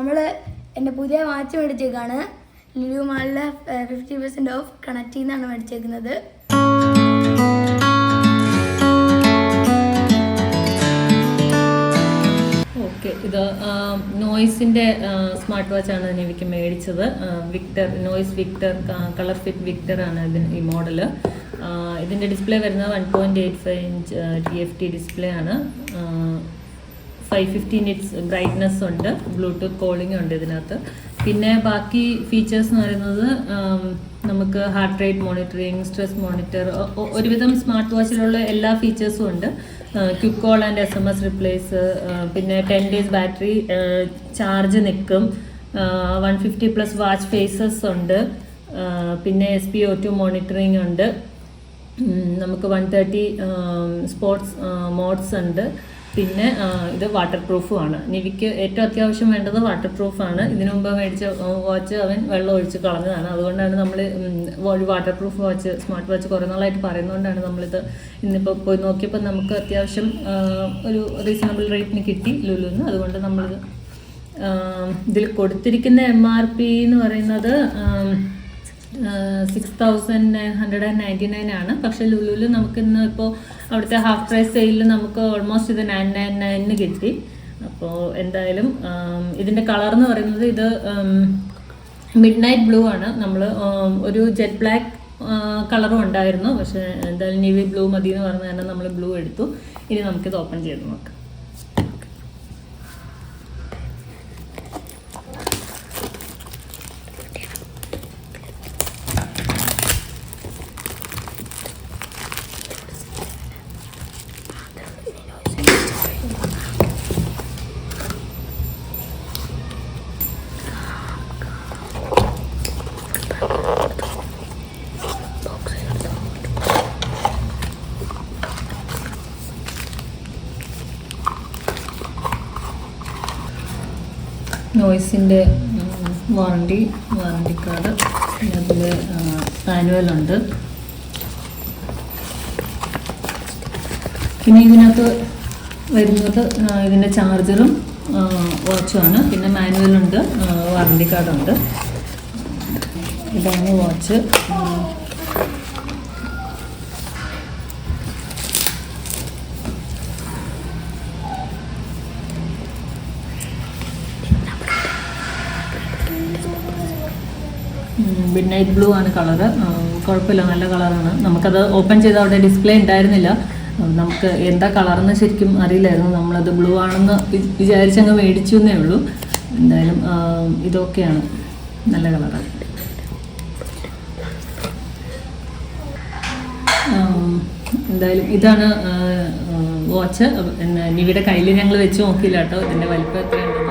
നമ്മൾ എൻ്റെ പുതിയ വാച്ച് മേടിച്ചേക്കാണ്. ലുലു മാളിലെ 50% ഓഫ് കണക്റ്റിൽ നിന്നാണ് മേടിച്ചേക്കുന്നത്. ഓക്കെ, ഇത് നോയ്സിൻ്റെ സ്മാർട്ട് വാച്ചാണ് എനിക്ക് മേടിച്ചത്. Noise Victor colour fit Victor ആണ് ഈ മോഡല്. ഇതിൻ്റെ ഡിസ്പ്ലേ വരുന്നത് 1.85 ഇഞ്ച് TFT ഡിസ്പ്ലേ ആണ്. 550 നിറ്റ്സ് ബ്രൈറ്റ്നസ് ഉണ്ട്, ബ്ലൂടൂത്ത് കോളിംഗ് ഉണ്ട് ഇതിനകത്ത്. പിന്നെ ബാക്കി ഫീച്ചേഴ്സ് എന്ന് പറയുന്നത് നമുക്ക് heart rate monitoring, stress monitor, ഒരുവിധം സ്മാർട്ട് വാച്ചിലുള്ള എല്ലാ ഫീച്ചേഴ്സും ഉണ്ട്. Quick call and SMS replace, പിന്നെ 10 days ബാറ്ററി ചാർജ് നിൽക്കും. 150+ വാച്ച് ഫേസസ് ഉണ്ട്. പിന്നെ SpO2 മോണിറ്ററിങ് ഉണ്ട്. നമുക്ക് 130 സ്പോർട്സ് മോഡ്സ് ഉണ്ട്. പിന്നെ ഇത് വാട്ടർ പ്രൂഫുമാണ്. നിവിക്ക് ഏറ്റവും അത്യാവശ്യം വേണ്ടത് വാട്ടർ പ്രൂഫാണ്. ഇതിനു മുമ്പ് മേടിച്ച വാച്ച് അവൻ വെള്ളം ഒഴിച്ച് കളഞ്ഞതാണ്. അതുകൊണ്ടാണ് നമ്മൾ ഒരു water proof watch, smart watch കുറേ നാളായിട്ട് പറയുന്നതുകൊണ്ടാണ് നമ്മളിത് ഇന്നിപ്പോൾ പോയി നോക്കിയപ്പോൾ നമുക്ക് അത്യാവശ്യം ഒരു റീസണബിൾ റേറ്റിന് കിട്ടി ലുലുന്ന്. അതുകൊണ്ട് നമ്മളിത് ഇതിൽ കൊടുത്തിരിക്കുന്ന MRP എന്ന് പറയുന്നത് 6,999 ആണ്. പക്ഷേ ലുലുവിൽ നമുക്ക് ഇന്ന് ഇപ്പോൾ അവിടുത്തെ ഹാഫ് പ്രൈസ് സെയിലിൽ നമുക്ക് ഓൾമോസ്റ്റ് ഇത് 999 കിട്ടി. അപ്പോൾ എന്തായാലും ഇതിൻ്റെ കളർ എന്ന് പറയുന്നത് ഇത് മിഡ് നൈറ്റ് ബ്ലൂ ആണ്. നമ്മൾ ഒരു ജെറ്റ് ബ്ലാക്ക് കളറും ഉണ്ടായിരുന്നു, പക്ഷേ എന്തായാലും നേവി ബ്ലൂ മതി എന്ന് പറഞ്ഞ കാരണം നമ്മൾ ബ്ലൂ എടുത്തു. ഇനി നമുക്കിത് ഓപ്പൺ ചെയ്ത് നോക്കാം. നോയ്സിൻ്റെ വാറണ്ടി കാർഡ്, അതിൽ മാനുവലുണ്ട്. പിന്നെ ഇതിനകത്ത് വരുന്നത് ഇതിൻ്റെ ചാർജറും വാച്ചുമാണ്. പിന്നെ മാനുവലുണ്ട്, വാറണ്ടി കാർഡുണ്ട്. ഇതാണ് വാച്ച്. മിഡ് നൈറ്റ് ബ്ലൂ ആണ് കളറ്. കുഴപ്പമില്ല, നല്ല കളറാണ്. നമുക്കത് ഓപ്പൺ ചെയ്ത് അവിടെ ഡിസ്പ്ലേ ഉണ്ടായിരുന്നില്ല. നമുക്ക് എന്താ കളറെന്ന് ശരിക്കും അറിയില്ലായിരുന്നു. നമ്മളത് ബ്ലൂ ആണെന്ന് വിചാരിച്ചങ്ങ് മേടിച്ചു എന്നേ ഉള്ളൂ. എന്തായാലും ഇതൊക്കെയാണ്, നല്ല കളറാണ്. എന്തായാലും ഇതാണ് വാച്ച്. നിവിയുടെ കയ്യിൽ ഞങ്ങൾ വെച്ച് നോക്കിയില്ല കേട്ടോ, ഇതിൻ്റെ വലിപ്പം എത്രയുണ്ട്.